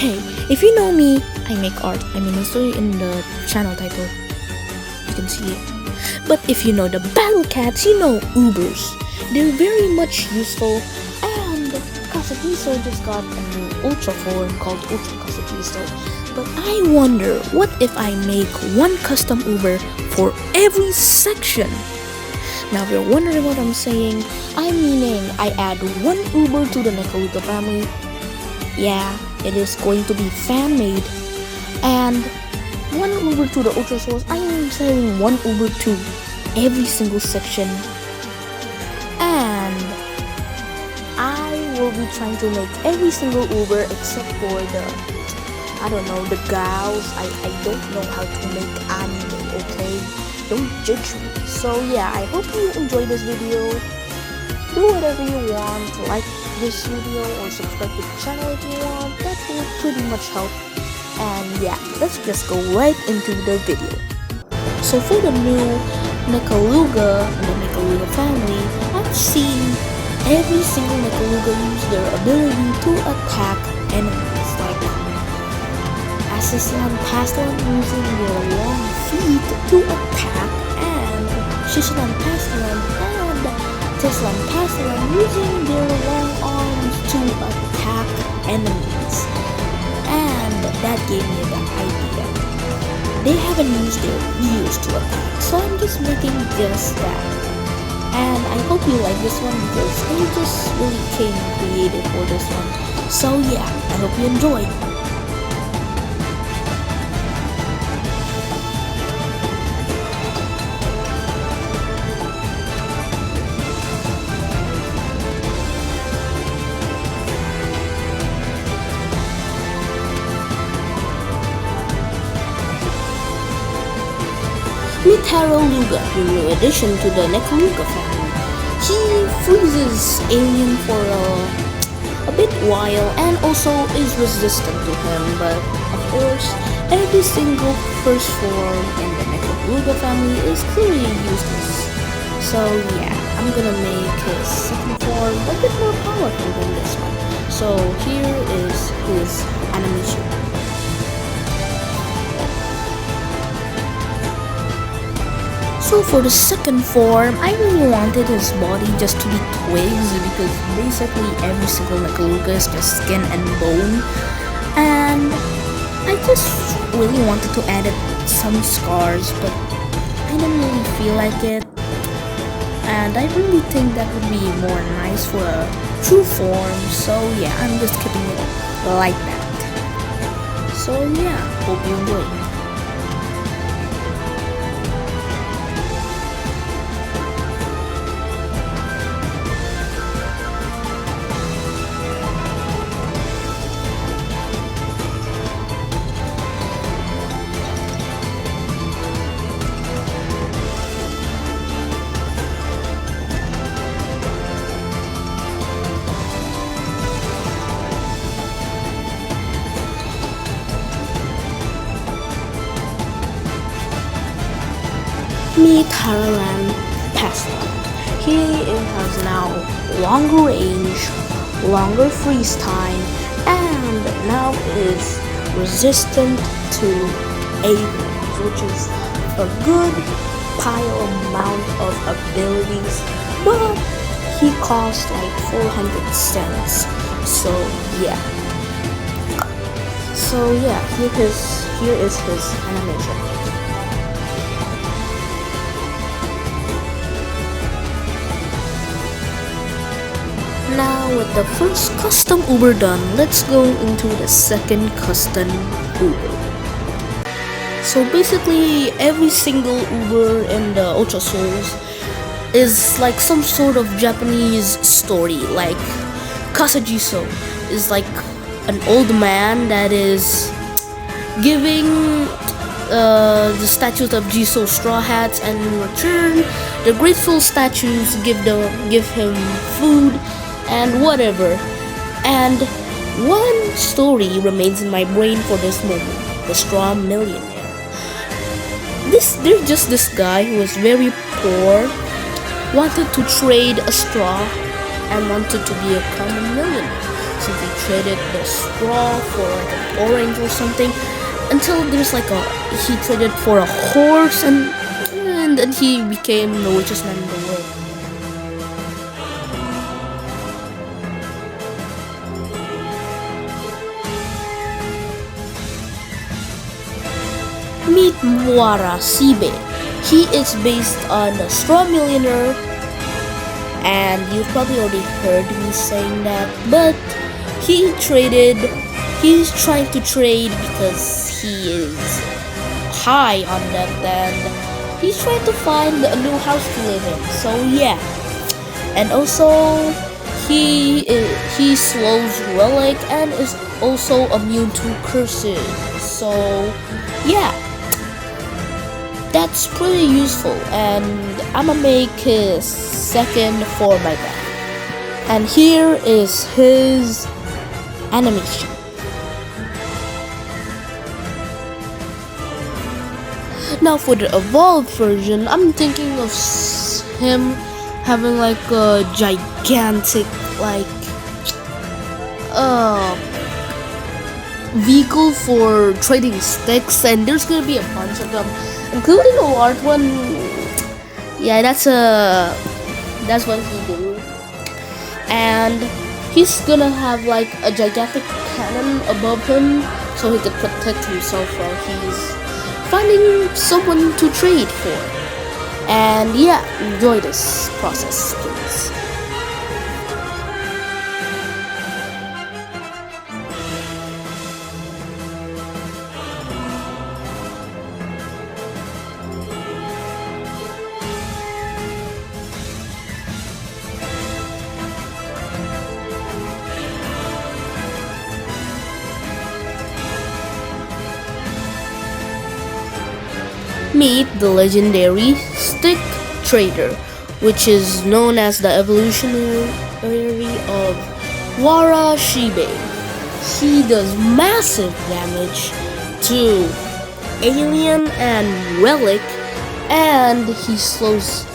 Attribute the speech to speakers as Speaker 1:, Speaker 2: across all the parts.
Speaker 1: Hey, if you know me, I make art. I mean, it's in the channel title. You can see it. But if you know the Battle Cats, you know Ubers. They're very much useful. And Kasakiso just got a new Ultra form called Ultra Kasakiso. But I wonder, what if I make one custom Uber for every section? Now, if you're wondering what I'm saying, I'm meaning I add one Uber to the Nekaluga family. Yeah, it is going to be fan-made. And one Uber to the Ultra Source, I am saying one Uber to every single section. And I will be trying to make every single Uber except for the gals. I don't know how to make anime, okay? Don't judge me. So yeah, I hope you enjoyed this video. Do whatever you want, like this video or subscribe to the channel if you want. That will pretty much help. And yeah, let's just go right into the video. So for the new Nekaluga and the Nekaluga family, I've seen every single Nekaluga use their ability to attack enemies, like Asislan Paslan using their long feet to attack, and Shishilan Paslan and Teslan Paslan using their long arms to attack enemies. And that gave me the idea. They haven't used their ears to attack, so I'm just making just that. And I hope you like this one because they just really came creative for this one. So yeah, I hope you enjoyed. Mitaro Luga, the new addition to the Nekaluga family. He freezes alien for a bit while and also is resistant to him, but of course, every single first form in the Nekaluga family is clearly useless. So yeah, I'm gonna make his second form a bit more powerful than this one. So here is his animation. So for the second form, I really wanted his body just to be twigs because basically every single Nekaluga is just skin and bone. And I just really wanted to add some scars, but I didn't really feel like it. And I really think that would be more nice for a true form. So yeah, I'm just keeping it like that. So yeah, hope you enjoy. Taralan Paslan. He has now longer range, longer freeze time, and now is resistant to aliens, which is a good pile amount of abilities, but he costs like 400 cents. So yeah, here is his animation. Now with the first custom Uber done, let's go into the second custom Uber. So basically every single Uber in the Ultra Souls is like some sort of Japanese story. Like Kasajiso is like an old man that is giving the statues of Jiso straw hats, and in return the grateful statues give him food and whatever. And one story remains in my brain for this moment: the Straw Millionaire. There's just this guy who was very poor, wanted to trade a straw, and wanted to become a millionaire. So basically traded the straw for like an orange or something, until there's like he traded for a horse, and then he became the richest man in the world. Meet Muara Sibe. He is based on a straw millionaire, and you've probably already heard me saying that, but he's trying to trade because he is high on that, and he's trying to find a new house to live in. So yeah, and also he slows relic and is also immune to curses. So yeah, that's pretty useful, and I'ma make his second for my bag. And here is his animation. Now for the evolved version, I'm thinking of him having like a gigantic vehicle for trading sticks, and there's gonna be a bunch of them, including a large one. Yeah, that's what he do. And he's gonna have like a gigantic cannon above him, so he could protect himself while he's finding someone to trade for. And yeah, enjoy this process, please. Meet the legendary Stick Trader, which is known as the evolutionary of Wara Shibe. He does massive damage to Alien and Relic, and he slows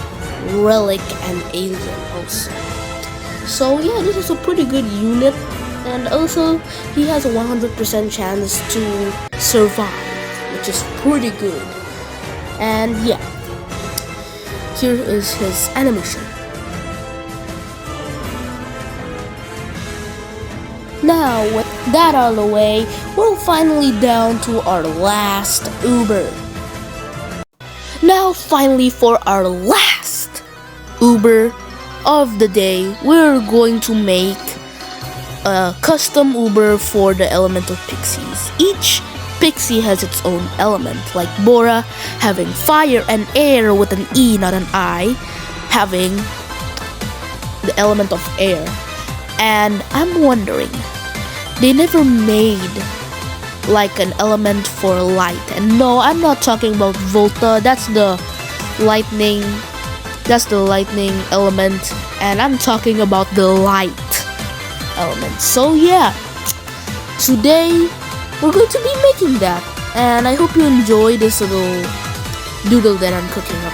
Speaker 1: Relic and Alien also. So yeah, this is a pretty good unit, and also he has a 100% chance to survive, which is pretty good. And yeah, here is his animation. Now with that out of the way, we're finally down to our last Uber. Now finally for our last Uber of the day, we're going to make a custom Uber for the elemental pixies. Each pixie has its own element, like Bora having fire and air with an E, not an I, having the element of air. And I'm wondering, they never made like an element for light. And no, I'm not talking about Volta, that's the lightning element, and I'm talking about the light element. So yeah, today we're going to be making that, and I hope you enjoy this little doodle that I'm cooking up.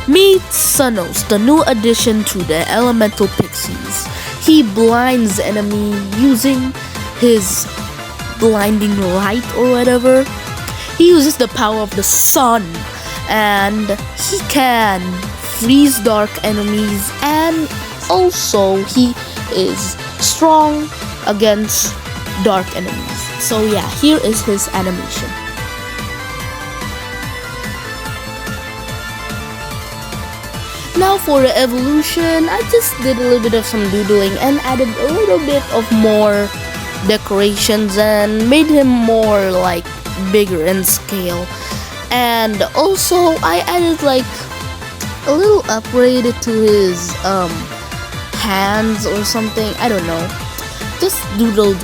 Speaker 1: Meet Sunos, the new addition to the elemental pixies. He blinds enemy using his blinding light or whatever. He uses the power of the sun, and he can freeze dark enemies, and also he is strong against dark enemies. So yeah, here is his animation. Now for the evolution, I just did a little bit of some doodling and added a little bit of more decorations and made him more like bigger in scale. And also I added like a little upgrade to his hands or something. I don't know. Just doodled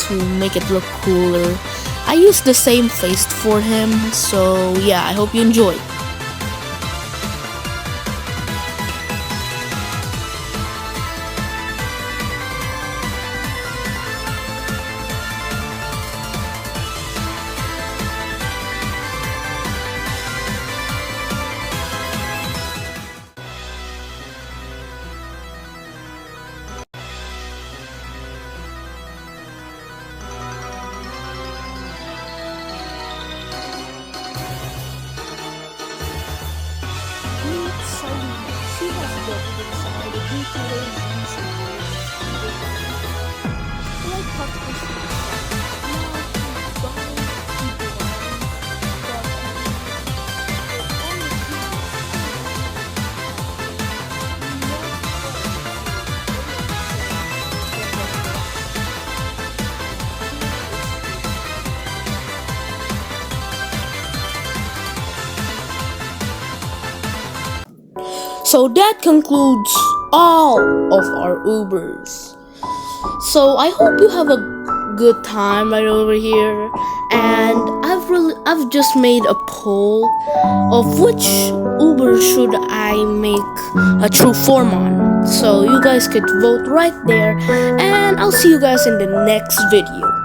Speaker 1: to make it look cooler. I used the same face for him, so yeah, I hope you enjoy. to learn these like practice now to buy people So that concludes all of our Ubers. So I hope you have a good time right over here. And I've just made a poll of which Uber should I make a true form on. So you guys could vote right there, and I'll see you guys in the next video.